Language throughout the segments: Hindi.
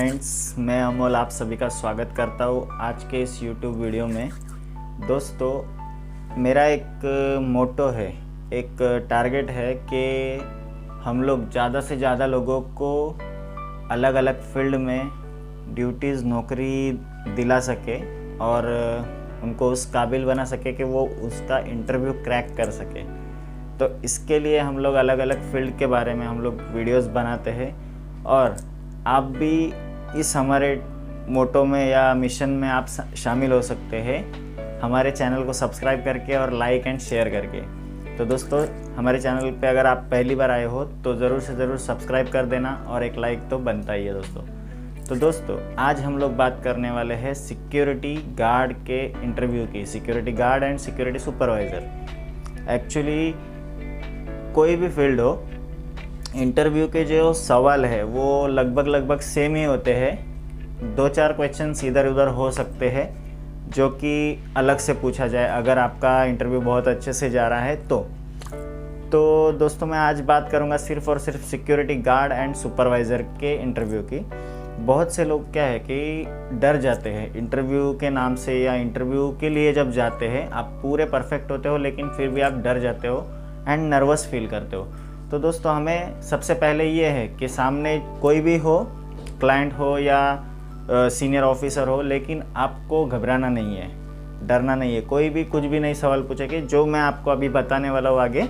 फ्रेंड्स, मैं अमोल आप सभी का स्वागत करता हूँ आज के इस YouTube वीडियो में। दोस्तों, मेरा एक मोटो है, एक टारगेट है कि हम लोग ज़्यादा से ज़्यादा लोगों को अलग अलग फील्ड में ड्यूटीज़ नौकरी दिला सके और उनको उस काबिल बना सके कि वो उसका इंटरव्यू क्रैक कर सके। तो इसके लिए हम लोग अलग अलग फील्ड के बारे में हम लोग वीडियोस बनाते हैं और आप भी इस हमारे मोटो में या मिशन में आप शामिल हो सकते हैं हमारे चैनल को सब्सक्राइब करके और लाइक एंड शेयर करके। तो दोस्तों, हमारे चैनल पे अगर आप पहली बार आए हो तो ज़रूर से ज़रूर सब्सक्राइब कर देना और एक लाइक तो बनता ही है दोस्तों। तो दोस्तों, आज हम लोग बात करने वाले हैं सिक्योरिटी गार्ड के इंटरव्यू की, security guard and security supervisor. Actually कोई भी फील्ड हो, इंटरव्यू के जो सवाल है वो लगभग सेम ही होते हैं। 2-4 क्वेश्चंस इधर उधर हो सकते हैं जो कि अलग से पूछा जाए अगर आपका इंटरव्यू बहुत अच्छे से जा रहा है तो दोस्तों, मैं आज बात करूंगा सिर्फ और सिर्फ सिक्योरिटी गार्ड एंड सुपरवाइज़र के इंटरव्यू की। बहुत से लोग क्या है कि डर जाते हैं इंटरव्यू के नाम से, या इंटरव्यू के लिए जब जाते हैं आप पूरे परफेक्ट होते हो लेकिन फिर भी आप डर जाते हो एंड नर्वस फील करते हो। तो दोस्तों, हमें सबसे पहले ये है कि सामने कोई भी हो, क्लाइंट हो या सीनियर ऑफिसर हो, लेकिन आपको घबराना नहीं है, डरना नहीं है। कोई भी कुछ भी नहीं सवाल पूछेगी। जो मैं आपको अभी बताने वाला हूँ आगे,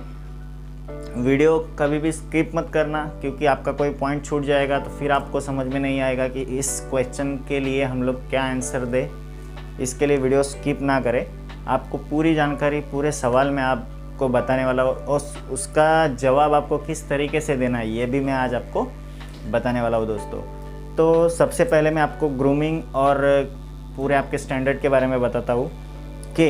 वीडियो कभी भी स्किप मत करना, क्योंकि आपका कोई पॉइंट छूट जाएगा तो फिर आपको समझ में नहीं आएगा कि इस क्वेश्चन के लिए हम लोग क्या आंसर दें। इसके लिए वीडियो स्किप ना करें। आपको पूरी जानकारी पूरे सवाल में आप को बताने वाला हूँ और उसका जवाब आपको किस तरीके से देना है ये भी मैं आज आपको बताने वाला हूँ दोस्तों। तो सबसे पहले मैं आपको ग्रूमिंग और पूरे आपके स्टैंडर्ड के बारे में बताता हूँ कि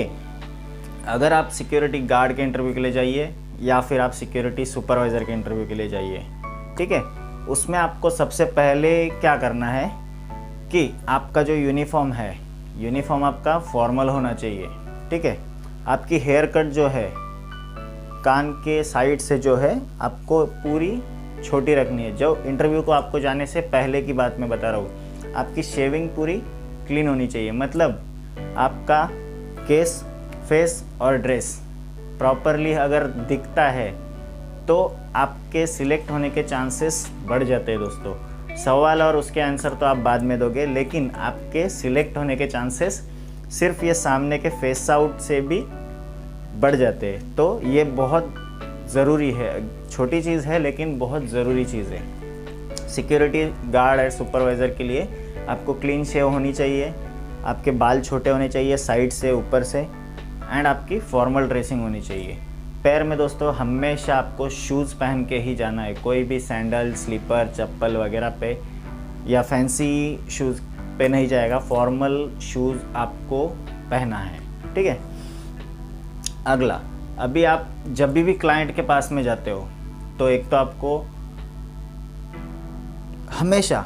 अगर आप सिक्योरिटी गार्ड के इंटरव्यू के लिए जाइए या फिर आप सिक्योरिटी सुपरवाइज़र के इंटरव्यू के लिए जाइए, ठीक है, उसमें आपको सबसे पहले क्या करना है कि आपका जो यूनिफॉर्म है, यूनिफॉर्म आपका फॉर्मल होना चाहिए, ठीक है। आपकी हेयर कट जो है कान के साइड से जो है आपको पूरी छोटी रखनी है। जो इंटरव्यू को आपको जाने से पहले की बात मैं बता रहा हूँ, आपकी शेविंग पूरी क्लीन होनी चाहिए। मतलब आपका केस, फेस और ड्रेस प्रॉपरली अगर दिखता है तो आपके सिलेक्ट होने के चांसेस बढ़ जाते हैं दोस्तों। सवाल और उसके आंसर तो आप बाद में दोगे, लेकिन आपके सिलेक्ट होने के चांसेस सिर्फ ये सामने के फेस आउट से भी बढ़ जाते हैं। तो ये बहुत ज़रूरी है, छोटी चीज़ है लेकिन बहुत ज़रूरी चीज़ है। सिक्योरिटी गार्ड और सुपरवाइज़र के लिए आपको क्लीन शेव होनी चाहिए, आपके बाल छोटे होने चाहिए साइड से ऊपर से, एंड आपकी फॉर्मल ड्रेसिंग होनी चाहिए। पैर में दोस्तों हमेशा आपको शूज़ पहन के ही जाना है। कोई भी सैंडल, स्लीपर, चप्पल वगैरह पे या फैंसी शूज़ पे नहीं जाएगा। फॉर्मल शूज़ आपको पहना है, ठीक है। अगला, अभी आप जब भी क्लाइंट के पास में जाते हो तो एक तो आपको हमेशा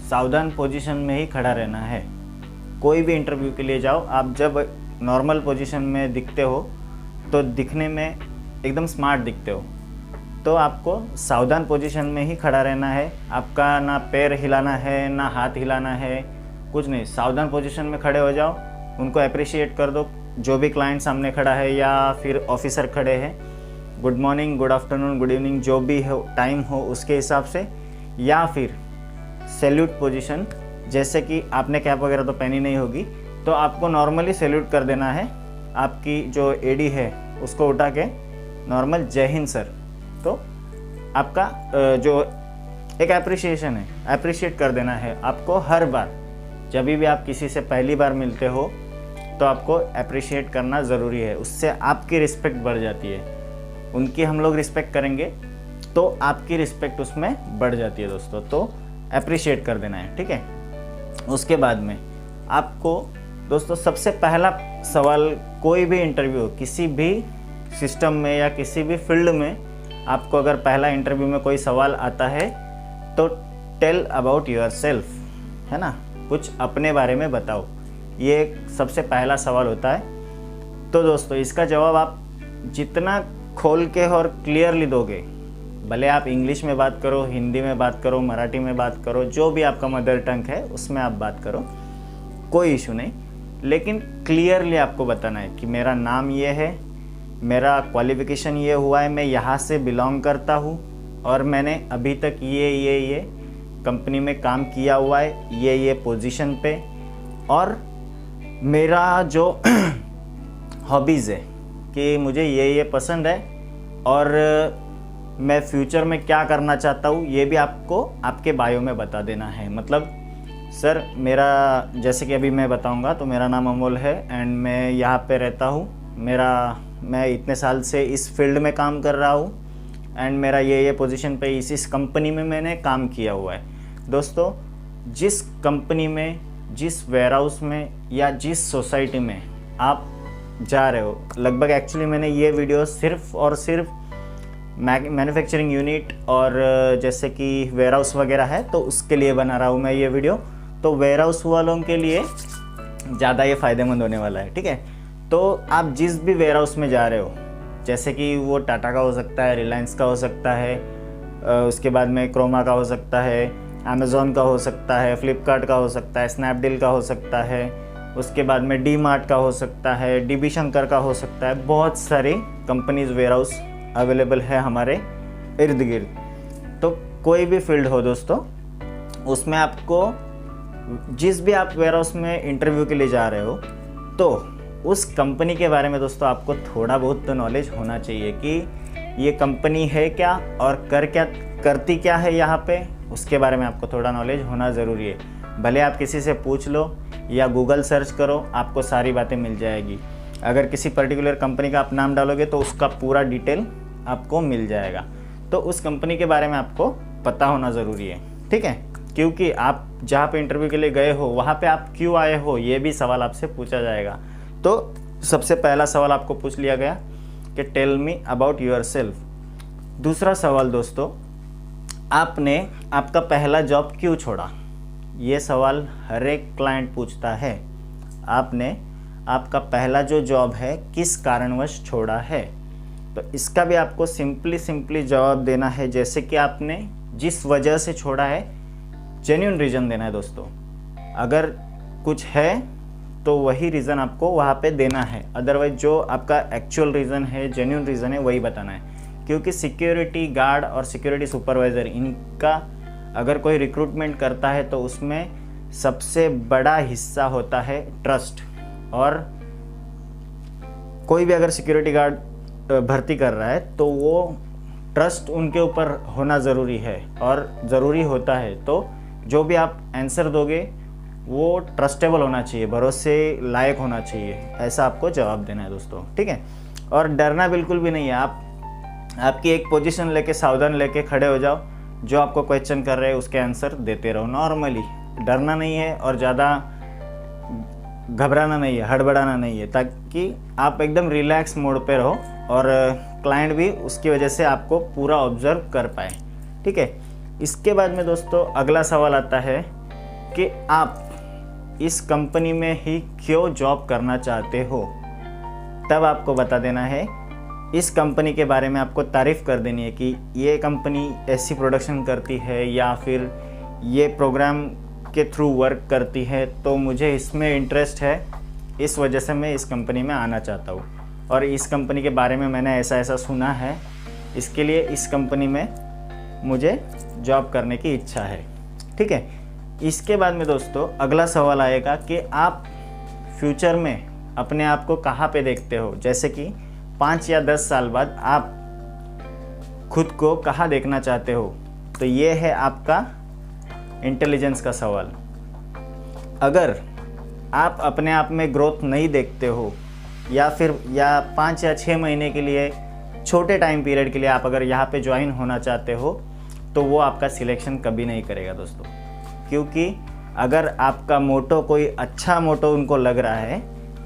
सावधान पोजीशन में ही खड़ा रहना है। कोई भी इंटरव्यू के लिए जाओ, आप जब नॉर्मल पोजीशन में दिखते हो तो दिखने में एकदम स्मार्ट दिखते हो, तो आपको सावधान पोजीशन में ही खड़ा रहना है। आपका ना पैर हिलाना है ना हाथ हिलाना है, कुछ नहीं। सावधान पोजीशन में खड़े हो जाओ, उनको अप्रिशिएट कर दो। जो भी क्लाइंट सामने खड़ा है या फिर ऑफिसर खड़े हैं, good morning, good afternoon, good evening, जो भी हो टाइम हो उसके हिसाब से, या फिर सैल्यूट पोजीशन, जैसे कि आपने कैप वगैरह तो पहनी नहीं होगी तो आपको नॉर्मली सैल्यूट कर देना है। आपकी जो एडी है उसको उठा के नॉर्मल जय हिंद सर। तो आपका जो एक अप्रिशिएशन है, अप्रिशिएट कर देना है आपको हर बार। जब भी आप किसी से पहली बार मिलते हो तो आपको अप्रिशिएट करना ज़रूरी है, उससे आपकी रिस्पेक्ट बढ़ जाती है। उनकी हम लोग रिस्पेक्ट करेंगे तो आपकी रिस्पेक्ट उसमें बढ़ जाती है दोस्तों। तो अप्रिशिएट कर देना है, ठीक है। उसके बाद में आपको दोस्तों सबसे पहला सवाल, कोई भी इंटरव्यू किसी भी सिस्टम में या किसी भी फील्ड में, आपको अगर पहला इंटरव्यू में कोई सवाल आता है तो टेल अबाउट योरसेल्फ, है ना, कुछ अपने बारे में बताओ। ये सबसे पहला सवाल होता है। तो दोस्तों, इसका जवाब आप जितना खोल के और क्लियरली दोगे भले आप इंग्लिश में बात करो, हिंदी में बात करो, मराठी में बात करो, जो भी आपका मदर टंग है उसमें आप बात करो, कोई इशू नहीं। लेकिन क्लियरली आपको बताना है कि मेरा नाम ये है, मेरा क्वालिफ़िकेशन ये हुआ है, मैं यहाँ से बिलोंग करता हूँ और मैंने अभी तक ये कंपनी में काम किया हुआ है, ये पोजीशन पे, और मेरा जो हॉबीज़ है कि मुझे ये पसंद है और मैं फ्यूचर में क्या करना चाहता हूँ, ये भी आपको आपके बायो में बता देना है। मतलब सर मेरा, जैसे कि अभी मैं बताऊँगा, तो मेरा नाम अमोल है एंड मैं यहाँ पे रहता हूँ, मैं इतने साल से इस फील्ड में काम कर रहा हूँ एंड मेरा ये पोजीशन पे इस कंपनी में मैंने काम किया हुआ है। दोस्तों, जिस कंपनी में, जिस वेयरहाउस में या जिस सोसाइटी में आप जा रहे हो, लगभग एक्चुअली मैंने ये वीडियो सिर्फ और सिर्फ मैन्युफैक्चरिंग यूनिट और जैसे कि वेयरहाउस वगैरह है तो उसके लिए बना रहा हूँ मैं ये वीडियो। तो वेयरहाउस वालों के लिए ज़्यादा ये फ़ायदेमंद होने वाला है, ठीक है। तो आप जिस भी वेयरहाउस में जा रहे हो, जैसे कि वो टाटा का हो सकता है, रिलायंस का हो सकता है, उसके बाद में क्रोमा का हो सकता है, अमेज़ॉन का हो सकता है, फ्लिपकार्ट का हो सकता है, स्नैपडील का हो सकता है, उसके बाद में डी मार्ट का हो सकता है, डीबी शंकर का हो सकता है। बहुत सारी कंपनीज़ वेयरहाउस अवेलेबल है हमारे इर्द गिर्द। तो कोई भी फील्ड हो दोस्तों, उसमें आपको, जिस भी आप वेयरहाउस में इंटरव्यू के लिए जा रहे हो, तो उस कंपनी के बारे में दोस्तों आपको थोड़ा बहुत तो नॉलेज होना चाहिए कि ये कंपनी है क्या और करती क्या है यहाँ पे, उसके बारे में आपको थोड़ा नॉलेज होना ज़रूरी है। भले आप किसी से पूछ लो या गूगल सर्च करो, आपको सारी बातें मिल जाएगी। अगर किसी पर्टिकुलर कंपनी का आप नाम डालोगे तो उसका पूरा डिटेल आपको मिल जाएगा। तो उस कंपनी के बारे में आपको पता होना ज़रूरी है, ठीक है। क्योंकि आप जहाँ पे इंटरव्यू के लिए गए हो, वहाँ पे आप क्यों आए हो, ये भी सवाल आपसे पूछा जाएगा। तो सबसे पहला सवाल आपको पूछ लिया गया कि tell me about yourself. दूसरा सवाल दोस्तों, आपने आपका पहला जॉब क्यों छोड़ा, ये सवाल हर एक क्लाइंट पूछता है। आपने आपका पहला जो जॉब है किस कारणवश छोड़ा है, तो इसका भी आपको सिंपली जवाब देना है। जैसे कि आपने जिस वजह से छोड़ा है, जेन्युइन रीज़न देना है दोस्तों। अगर कुछ है तो वही रीज़न आपको वहाँ पे देना है, अदरवाइज जो आपका एक्चुअल रीज़न है, जेन्युइन रीज़न है, वही बताना है। क्योंकि सिक्योरिटी गार्ड और सिक्योरिटी सुपरवाइज़र, इनका अगर कोई रिक्रूटमेंट करता है तो उसमें सबसे बड़ा हिस्सा होता है ट्रस्ट। और कोई भी अगर सिक्योरिटी गार्ड भर्ती कर रहा है तो वो ट्रस्ट उनके ऊपर होना ज़रूरी है और ज़रूरी होता है। तो जो भी आप आंसर दोगे वो ट्रस्टेबल होना चाहिए, भरोसे लायक होना चाहिए, ऐसा आपको जवाब देना है दोस्तों, ठीक है। और डरना बिल्कुल भी नहीं है। आपकी एक पोजीशन लेके, सावधान लेके खड़े हो जाओ, जो आपको क्वेश्चन कर रहे हैं उसके आंसर देते रहो नॉर्मली। डरना नहीं है और ज़्यादा घबराना नहीं है, हड़बड़ाना नहीं है, ताकि आप एकदम रिलैक्स मोड पे रहो और क्लाइंट भी उसकी वजह से आपको पूरा ऑब्जर्व कर पाए, ठीक है। इसके बाद में दोस्तों अगला सवाल आता है कि आप इस कंपनी में ही क्यों जॉब करना चाहते हो। तब आपको बता देना है, इस कंपनी के बारे में आपको तारीफ़ कर देनी है कि ये कंपनी ऐसी प्रोडक्शन करती है या फिर ये प्रोग्राम के थ्रू वर्क करती है, तो मुझे इसमें इंटरेस्ट है, इस वजह से मैं इस कंपनी में आना चाहता हूँ और इस कंपनी के बारे में मैंने ऐसा सुना है, इसके लिए इस कंपनी में मुझे जॉब करने की इच्छा है, ठीक है। इसके बाद में दोस्तों अगला सवाल आएगा कि आप फ्यूचर में अपने आप को कहाँ पे देखते हो। जैसे कि 5 या 10 साल बाद आप खुद को कहाँ देखना चाहते हो, तो ये है आपका इंटेलिजेंस का सवाल। अगर आप अपने आप में ग्रोथ नहीं देखते हो या 5 या 6 महीने के लिए, छोटे टाइम पीरियड के लिए आप अगर यहाँ पे ज्वाइन होना चाहते हो, तो वो आपका सिलेक्शन कभी नहीं करेगा दोस्तों। क्योंकि अगर आपका मोटो कोई अच्छा मोटो उनको लग रहा है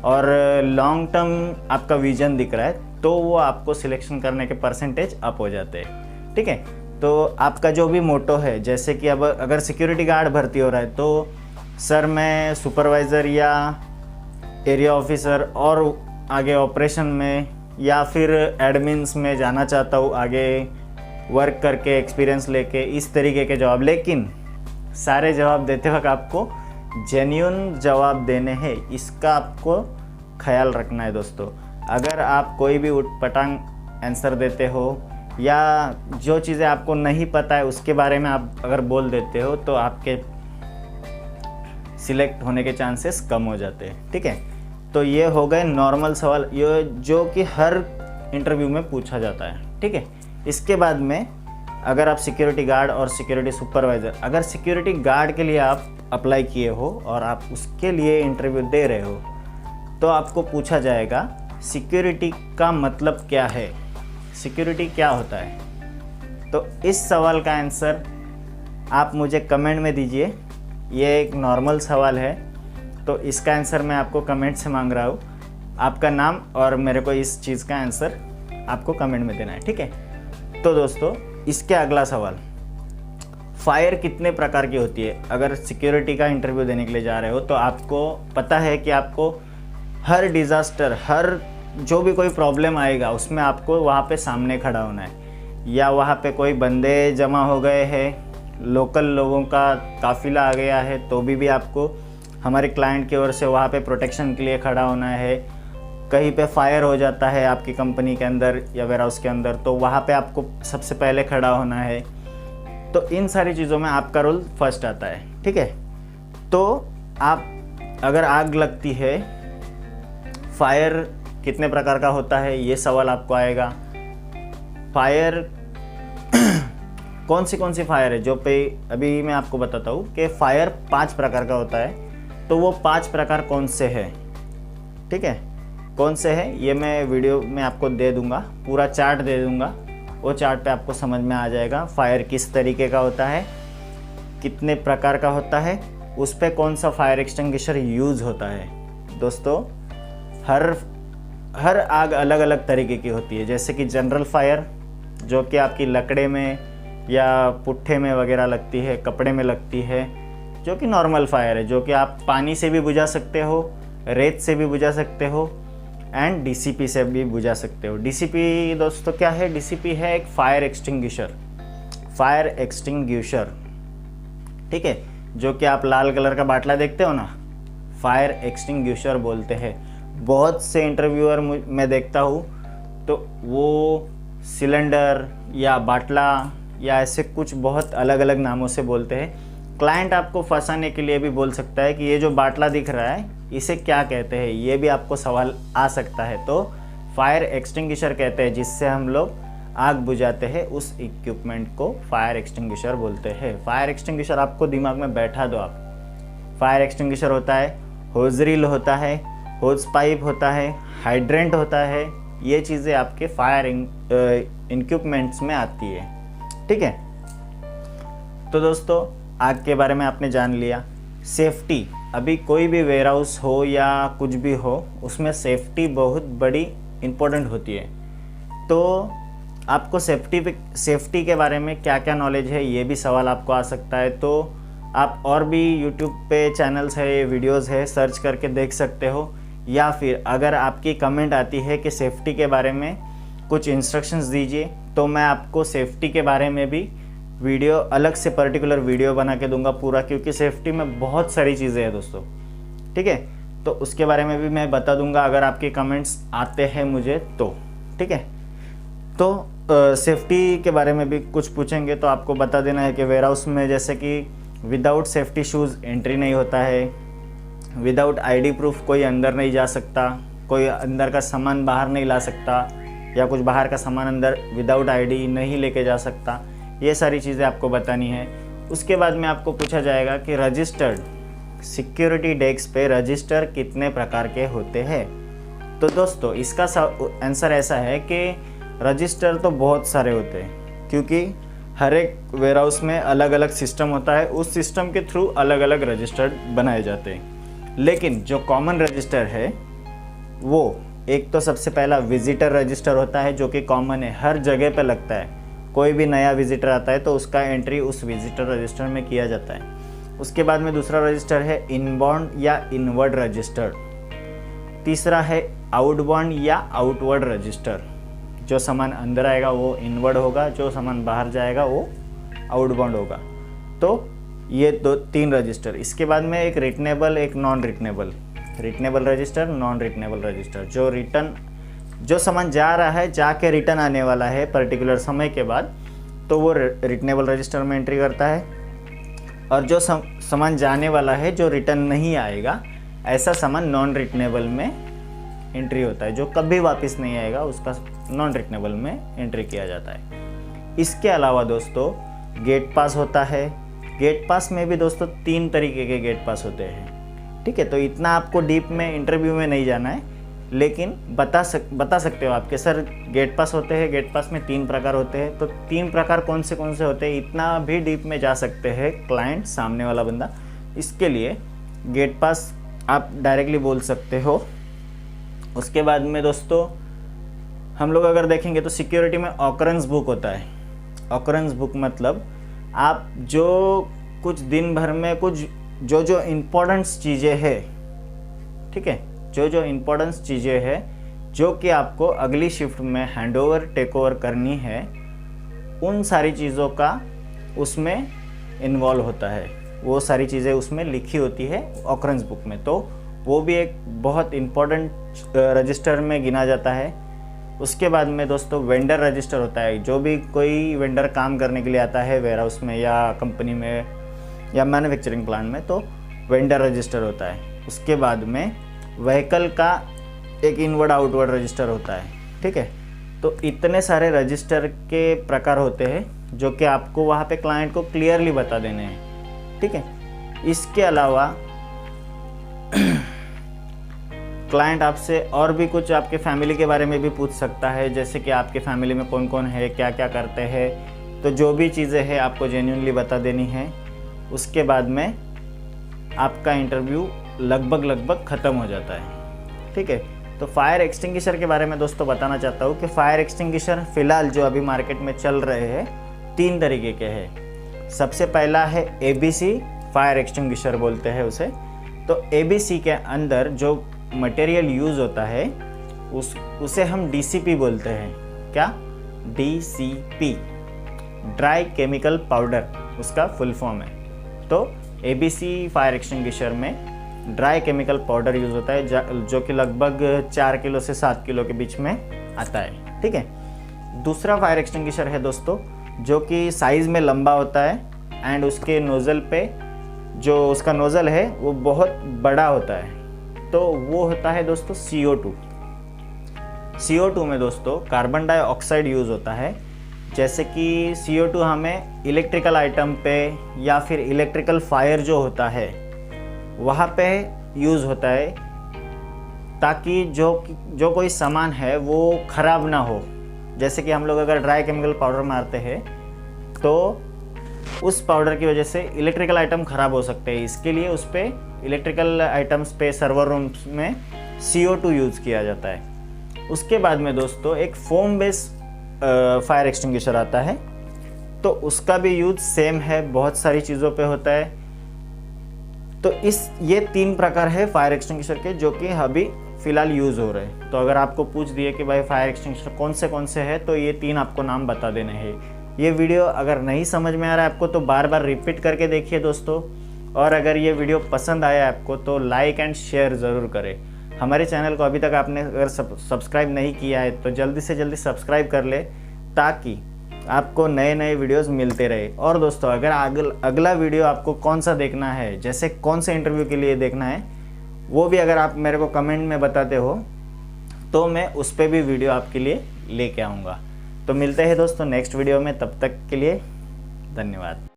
और लॉन्ग टर्म आपका विजन दिख रहा है, तो वो आपको सिलेक्शन करने के परसेंटेज अप हो जाते हैं, ठीक है। तो आपका जो भी मोटो है, जैसे कि अब अगर सिक्योरिटी गार्ड भर्ती हो रहा है तो सर मैं सुपरवाइज़र या एरिया ऑफिसर और आगे ऑपरेशन में या फिर एडमिन्स में जाना चाहता हूँ आगे, वर्क करके एक्सपीरियंस लेके इस तरीके के जवाब, लेकिन सारे जवाब देते वक्त आपको जेन्युइन जवाब देने हैं, इसका आपको ख्याल रखना है दोस्तों। अगर आप कोई भी उटपटांग आंसर देते हो या जो चीज़ें आपको नहीं पता है उसके बारे में आप अगर बोल देते हो तो आपके सिलेक्ट होने के चांसेस कम हो जाते हैं, ठीक है। तो ये हो गए नॉर्मल सवाल, ये जो कि हर इंटरव्यू में पूछा जाता है, ठीक है। इसके बाद में अगर आप सिक्योरिटी गार्ड और सिक्योरिटी सुपरवाइज़र, अगर सिक्योरिटी गार्ड के लिए आप अप्लाई किए हो और आप उसके लिए इंटरव्यू दे रहे हो तो आपको पूछा जाएगा सिक्योरिटी का मतलब क्या है, सिक्योरिटी क्या होता है। तो इस सवाल का आंसर आप मुझे कमेंट में दीजिए। ये एक नॉर्मल सवाल है तो इसका आंसर मैं आपको कमेंट से मांग रहा हूँ। आपका नाम और मेरे को इस चीज़ का आंसर आपको कमेंट में देना है, ठीक है। तो दोस्तों इसके अगला सवाल, फायर कितने प्रकार की होती है। अगर सिक्योरिटी का इंटरव्यू देने के लिए जा रहे हो तो आपको पता है कि आपको हर डिज़ास्टर, हर जो भी कोई प्रॉब्लम आएगा उसमें आपको वहाँ पे सामने खड़ा होना है, या वहाँ पे कोई बंदे जमा हो गए हैं, लोकल लोगों का काफ़िला आ गया है तो भी आपको हमारे क्लाइंट की ओर से वहाँ पे प्रोटेक्शन के लिए खड़ा होना है। कहीं पे फायर हो जाता है आपकी कंपनी के अंदर या वेयरहाउस के अंदर तो वहाँ पे आपको सबसे पहले खड़ा होना है। तो इन सारी चीज़ों में आपका रोल फर्स्ट आता है, ठीक है। तो आप अगर आग लगती है, फायर कितने प्रकार का होता है ये सवाल आपको आएगा। फायर कौन सी फायर है, जो पे अभी मैं आपको बताता हूँ कि फायर 5 प्रकार का होता है। तो वो 5 प्रकार कौन से हैं, ठीक है, कौन से हैं ये मैं वीडियो में आपको दे दूँगा, पूरा चार्ट दे दूँगा। वो चार्ट पे आपको समझ में आ जाएगा फायर किस तरीके का होता है, कितने प्रकार का होता है, उस पर कौन सा फायर एक्सटिंग्विशर यूज़ होता है। दोस्तों हर आग अलग अलग तरीके की होती है, जैसे कि जनरल फायर जो कि आपकी लकड़े में या पुट्ठे में वगैरह लगती है, कपड़े में लगती है, जो कि नॉर्मल फायर है, जो कि आप पानी से भी बुझा सकते हो, रेत से भी बुझा सकते हो एंड डीसीपी से भी बुझा सकते हो। डीसीपी दोस्तों क्या है, डीसीपी है एक फायर एक्सटिंग्विशर, ठीक है, जो कि आप लाल कलर का बाटला देखते हो ना, फायर एक्सटिंग्विशर बोलते हैं। बहुत से इंटरव्यूअर मैं देखता हूँ तो वो सिलेंडर या बाटला या ऐसे कुछ बहुत अलग अलग नामों से बोलते हैं। क्लाइंट आपको फंसाने के लिए भी बोल सकता है कि ये जो बाटला दिख रहा है इसे क्या कहते हैं, ये भी आपको सवाल आ सकता है। तो फायर एक्सटिंग्विशर कहते हैं जिससे हम लोग आग बुझाते हैं, उस इक्विपमेंट को फायर एक्सटिंग्विशर बोलते हैं। फायर एक्सटिंग्विशर आपको दिमाग में बैठा दो आप। फायर एक्सटिंग्विशर होता है, होज रील होता है, होज पाइप होता है, हाइड्रेंट होता है, ये चीज़ें आपके फायर इक्विपमेंट्स में आती है, ठीक है। तो दोस्तों आग के बारे में आपने जान लिया। सेफ्टी, अभी कोई भी वेयरहाउस हो या कुछ भी हो उसमें सेफ्टी बहुत बड़ी इम्पोर्टेंट होती है। तो आपको सेफ्टी के बारे में क्या क्या नॉलेज है ये भी सवाल आपको आ सकता है। तो आप और भी यूट्यूब पे चैनल्स है, वीडियोस है, सर्च करके देख सकते हो, या फिर अगर आपकी कमेंट आती है कि सेफ्टी के बारे में कुछ इंस्ट्रक्शंस दीजिए तो मैं आपको सेफ्टी के बारे में भी वीडियो अलग से पर्टिकुलर वीडियो बना के दूंगा पूरा, क्योंकि सेफ्टी में बहुत सारी चीज़ें हैं दोस्तों, ठीक है। तो उसके बारे में भी मैं बता दूंगा अगर आपके कमेंट्स आते हैं मुझे तो, ठीक है। तो सेफ्टी के बारे में भी कुछ पूछेंगे तो आपको बता देना है कि वेयरहाउस में जैसे कि विदाउट सेफ्टी शूज़ एंट्री नहीं होता है, विदाउट आईडी प्रूफ कोई अंदर नहीं जा सकता, कोई अंदर का सामान बाहर नहीं ला सकता, या कुछ बाहर का सामान अंदर विदाउट आईडी नहीं लेके जा सकता। ये सारी चीज़ें आपको बतानी है। उसके बाद में आपको पूछा जाएगा कि रजिस्टर्ड सिक्योरिटी डेस्क पे रजिस्टर कितने प्रकार के होते हैं। तो दोस्तों इसका आंसर ऐसा है कि रजिस्टर तो बहुत सारे होते हैं, क्योंकि हर एक वेयरहाउस में अलग अलग सिस्टम होता है, उस सिस्टम के थ्रू अलग अलग रजिस्टर्ड बनाए जाते हैं। लेकिन जो कॉमन रजिस्टर है वो एक तो सबसे पहला विजिटर रजिस्टर होता है, जो कि कॉमन है, हर जगह पे लगता है। कोई भी नया विजिटर आता है तो उसका एंट्री उस विजिटर रजिस्टर में किया जाता है। उसके बाद में दूसरा रजिस्टर है इनबाउंड या इनवर्ड रजिस्टर। तीसरा है आउटबाउंड या आउटवर्ड रजिस्टर, जो सामान अंदर आएगा वो इनवर्ड होगा, जो सामान बाहर जाएगा वो आउटबाउंड होगा। तो ये 3 रजिस्टर। इसके बाद में एक रिटनेबल, एक non returnable. Returnable register, non returnable register. जो सामान जा रहा है, जाके रिटर्न आने वाला है पर्टिकुलर समय के बाद, तो वो रिटनेबल रजिस्टर में एंट्री करता है। और जो सामान जाने वाला है, जो रिटर्न नहीं आएगा, ऐसा सामान नॉन रिटनेबल में एंट्री होता है। जो कभी वापस नहीं आएगा उसका नॉन रिटनेबल में एंट्री किया जाता है। इसके अलावा दोस्तों गेट पास होता है। गेट पास में भी दोस्तों 3 तरीके के गेट पास होते हैं, ठीक है। तो इतना आपको डीप में इंटरव्यू में नहीं जाना है, लेकिन बता सकते हो आपके सर गेट पास होते हैं, गेट पास में 3 प्रकार होते हैं। तो 3 प्रकार कौन से होते हैं, इतना भी डीप में जा सकते हैं क्लाइंट, सामने वाला बंदा। इसके लिए गेट पास आप डायरेक्टली बोल सकते हो। उसके बाद में दोस्तों हम लोग अगर देखेंगे तो सिक्योरिटी में ऑकरेंस बुक होता है। ऑकरेंस बुक मतलब आप जो कुछ दिन भर में कुछ जो इम्पोर्टेंट्स चीज़ें हैं, ठीक है, जो इम्पोर्टेंस चीज़ें हैं जो कि आपको अगली शिफ्ट में हैंडओवर टेक ओवर करनी है, उन सारी चीज़ों का उसमें इन्वॉल्व होता है। वो सारी चीज़ें उसमें लिखी होती है ऑकरेंस बुक में। तो वो भी एक बहुत इम्पोर्टेंट रजिस्टर में गिना जाता है। उसके बाद में दोस्तों वेंडर रजिस्टर होता है। जो भी कोई वेंडर काम करने के लिए आता है वेयर हाउस में या कंपनी में या मैन्युफैक्चरिंग प्लांट में, तो वेंडर रजिस्टर होता है। उसके बाद में व्हीकल का एक इनवर्ड आउटवर्ड रजिस्टर होता है, ठीक है। तो इतने सारे रजिस्टर के प्रकार होते हैं जो कि आपको वहाँ पे क्लाइंट को क्लियरली बता देने हैं, ठीक है। इसके अलावा क्लाइंट आपसे और भी कुछ आपके फैमिली के बारे में भी पूछ सकता है, जैसे कि आपके फैमिली में कौन कौन है, क्या क्या करते हैं। तो जो भी चीज़ें हैं आपको जेन्युइनली बता देनी है। उसके बाद में आपका इंटरव्यू लगभग ख़त्म हो जाता है, ठीक है। तो फायर एक्सटिंग्विशर के बारे में दोस्तों बताना चाहता हूँ कि फायर एक्सटिंग्विशर फ़िलहाल जो अभी मार्केट में चल रहे हैं 3 तरीके के हैं। सबसे पहला है ABC फायर एक्सटिंग्विशर बोलते हैं उसे। तो ABC के अंदर जो मटेरियल यूज़ होता है उसे हम DCP बोलते हैं। क्या? DCP, ड्राई केमिकल पाउडर उसका फुल फॉर्म है। तो ABC फायर एक्सटिंग्विशर में ड्राई केमिकल पाउडर यूज़ होता है जो कि लगभग 4 किलो से 7 किलो के बीच में आता है, ठीक है। दूसरा फायर एक्सटिंग्विशर है दोस्तों जो कि साइज़ में लंबा होता है एंड उसके नोज़ल पे जो उसका नोज़ल है वो बहुत बड़ा होता है। तो वो होता है दोस्तों CO2। CO2 में दोस्तों कार्बन डाइऑक्साइड यूज़ होता है। जैसे कि CO2 हमें इलेक्ट्रिकल आइटम पे या फिर इलेक्ट्रिकल फायर जो होता है वहाँ पे यूज़ होता है, ताकि जो कोई सामान है वो ख़राब ना हो। जैसे कि हम लोग अगर ड्राई केमिकल पाउडर मारते हैं तो उस पाउडर की वजह से इलेक्ट्रिकल आइटम ख़राब हो सकते हैं। इसके लिए उस पर इलेक्ट्रिकल आइटम्स पे सर्वर रूम्स में CO2 यूज़ किया जाता है। उसके बाद में दोस्तों एक फोम बेस फायर एक्सटिंग्विशर आता है। तो उसका भी यूज़ सेम है, बहुत सारी चीज़ों पे होता है। तो ये 3 प्रकार है फायर एक्सटिंग्विशर के जो कि अभी फ़िलहाल यूज़ हो रहे हैं। तो अगर आपको पूछ दिए कि भाई फायर एक्सटिंग्विशर कौन से हैं, तो ये 3 आपको नाम बता देने हैं। ये वीडियो अगर नहीं समझ में आ रहा है आपको तो बार बार रिपीट करके देखिए दोस्तों। और अगर ये वीडियो पसंद आया आपको तो लाइक एंड शेयर ज़रूर करें। हमारे चैनल को अभी तक आपने अगर सब्सक्राइब नहीं किया है तो जल्दी से जल्दी सब्सक्राइब कर ले, ताकि आपको नए नए वीडियोस मिलते रहे। और दोस्तों अगर अगला वीडियो आपको कौन सा देखना है, जैसे कौन से इंटरव्यू के लिए देखना है, वो भी अगर आप मेरे को कमेंट में बताते हो तो मैं उस पर भी वीडियो आपके लिए लेके आऊँगा। तो मिलते हैं दोस्तों नेक्स्ट वीडियो में, तब तक के लिए धन्यवाद।